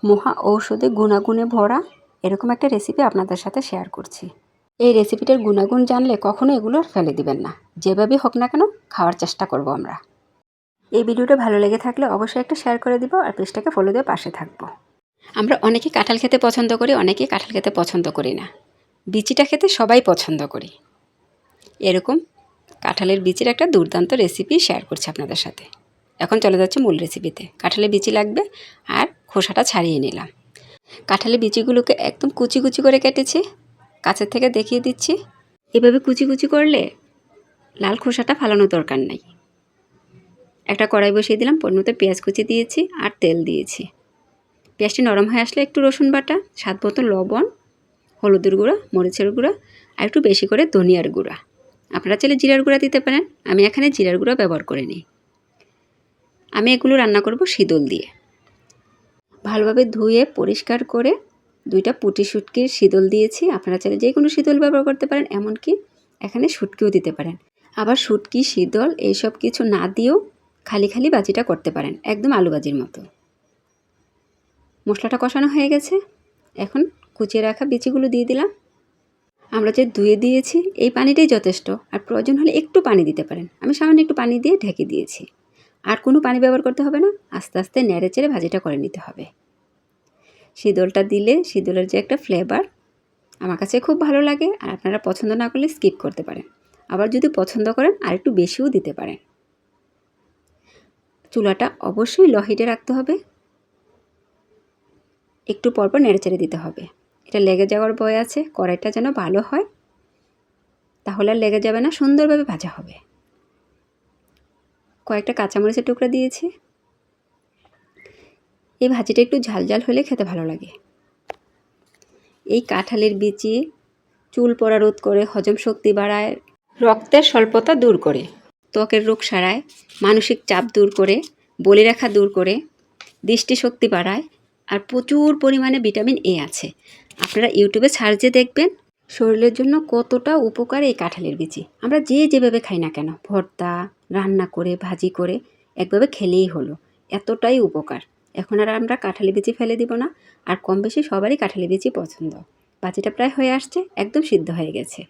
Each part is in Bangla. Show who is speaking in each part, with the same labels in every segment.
Speaker 1: মহা ঔষধে গুণাগুণে ভরা এরকম একটা রেসিপি আপনাদের সাথে শেয়ার করছি। এই রেসিপিটার গুণাগুণ জানলে কখনো এগুলো ফেলে দিবেন না। যেভাবেই হোক না কেন খাওয়ার চেষ্টা করব আমরা। এই ভিডিওটা ভালো লেগে থাকলে অবশ্যই একটা শেয়ার করে দিব আর পেজটাকে ফলো দিয়ে পাশে থাকবো। আমরা অনেকেই কাঁঠাল খেতে পছন্দ করি, অনেকেই কাঁঠাল খেতে পছন্দ করি না। বিচিটা খেতে সবাই পছন্দ করি। এরকম কাঁঠালের বিচির একটা দুর্দান্ত রেসিপি শেয়ার করছি আপনাদের সাথে। এখন চলে যাচ্ছে মূল রেসিপিতে। কাঁঠালের বিচি লাগবে আর খোসাটা ছাড়িয়ে নিলাম। কাঁঠালের বিচিগুলোকে একদম কুচি কুচি করে কেটেছি। কাছের থেকে দেখিয়ে দিচ্ছি। এভাবে কুচি কুচি করলে লাল খোসাটা ফালানোর দরকার নাই। একটা কড়াই বসিয়ে দিলাম, পরিমতো পেঁয়াজ কুচি দিয়েছি আর তেল দিয়েছি। পেঁয়াজটি নরম হয়ে আসলে একটু রসুন বাটা, স্বাদ মতো লবণ, হলুদের গুঁড়া, মরিচের গুঁড়া আর একটু বেশি করে ধনিয়ার গুঁড়া। আপনারা চাইলে জিরার গুঁড়া দিতে পারেন, আমি এখানে জিরার গুঁড়া ব্যবহার করে নিই। আমি এগুলো রান্না করব শীতল দিয়ে। ভালোভাবে ধুয়ে পরিষ্কার করে 2টা পুঁটি শুটকির শীতল দিয়েছি। আপনারা চাইলে যে কোনো শীতল ব্যবহার করতে পারেন, এমনকি এখানে শুটকিও দিতে পারেন। আবার শুটকি, শীতল এইসব কিছু না দিয়েও খালি খালি ভাজিটা করতে পারেন, একদম আলু ভাজির মতো। মশলাটা কষানো হয়ে গেছে। এখন কুচিয়ে রাখা বিচিগুলো দিয়ে দিলাম। আমরা যে ধুয়ে দিয়েছি এই পানিটাই যথেষ্ট, আর প্রয়োজন হলে একটু পানি দিতে পারেন। আমি সামান্য একটু পানি দিয়ে ঢেকে দিয়েছি। আর কোনো পানি ব্যবহার করতে হবে না, আস্তে আস্তে নেড়ে চেড়ে ভাজিটা করে নিতে হবে। শীতলটা দিলে শীতলের যে একটা ফ্লেভার আমার কাছে খুব ভালো লাগে, আর আপনারা পছন্দ না করলে স্কিপ করতে পারেন। আবার যদি পছন্দ করেন আর একটু বেশিও দিতে পারেন। চুলাটা অবশ্যই লো হিটে রাখতে হবে। একটু পরপর নেড়ে চেড়ে দিতে হবে। এটা লেগে যাওয়ার ভয় আছে, কড়াইটা যেন ভালো হয়, তাহলে আর লেগে যাবে না, সুন্দরভাবে ভাজা হবে। কয়েকটা কাঁচামরিচের টুকরা দিয়েছি। এই ভাজিটা একটু ঝাল ঝাল হলে খেতে ভালো লাগে। এই কাঁঠালের বিচি চুল পড়া রোধ করে, হজম শক্তি বাড়ায়, রক্তের স্বল্পতা দূর করে, ত্বকের রোগ সারায়, মানসিক চাপ দূর করে, বলিরেখা দূর করে, দৃষ্টিশক্তি বাড়ায়, আর প্রচুর পরিমাণে ভিটামিন এ আছে। আপনারা ইউটিউবে সার্চে দেখবেন শরীরের জন্য কতটা উপকার এই কাঁঠালের বিচি। আমরা যে যেভাবে খাই না কেন, ভর্তা, রান্না করে, ভাজি করে, একভাবে খেলেই হলো, এতটাই উপকার। এখন আর আমরা কাঁঠালের বিচি ফেলে দিব না। আর কম বেশি সবারই কাঁঠালের বিচি পছন্দ। ভাজিটা প্রায় হয়ে আসছে, একদম সিদ্ধ হয়ে গেছে।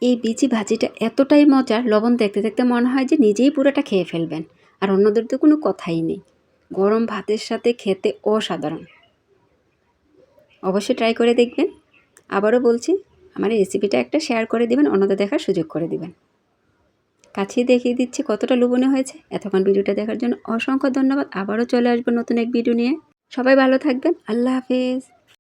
Speaker 1: এই বিচি ভাজিটা এতটাই মজার, লবণ দেখতে দেখতে মনে হয় যে নিজেই পুরোটা খেয়ে ফেলবেন। আর অন্যদের তো কোনো কথাই নেই। গরম ভাতের সাথে খেতে অসাধারণ। অবশ্যই ট্রাই করে দেখবেন। আবারও বলছি, আমার এই রেসিপিটা একটা শেয়ার করে দিবেন, অন্যদের দেখার সুযোগ করে দিবেন। কাছেই দেখিয়ে দিচ্ছি কতটা লোভনীয় হয়েছে। এতক্ষণ ভিডিওটা দেখার জন্য অসংখ্য ধন্যবাদ। আবারও চলে আসবো নতুন এক ভিডিও নিয়ে। সবাই ভালো থাকবেন। আল্লাহ হাফেজ।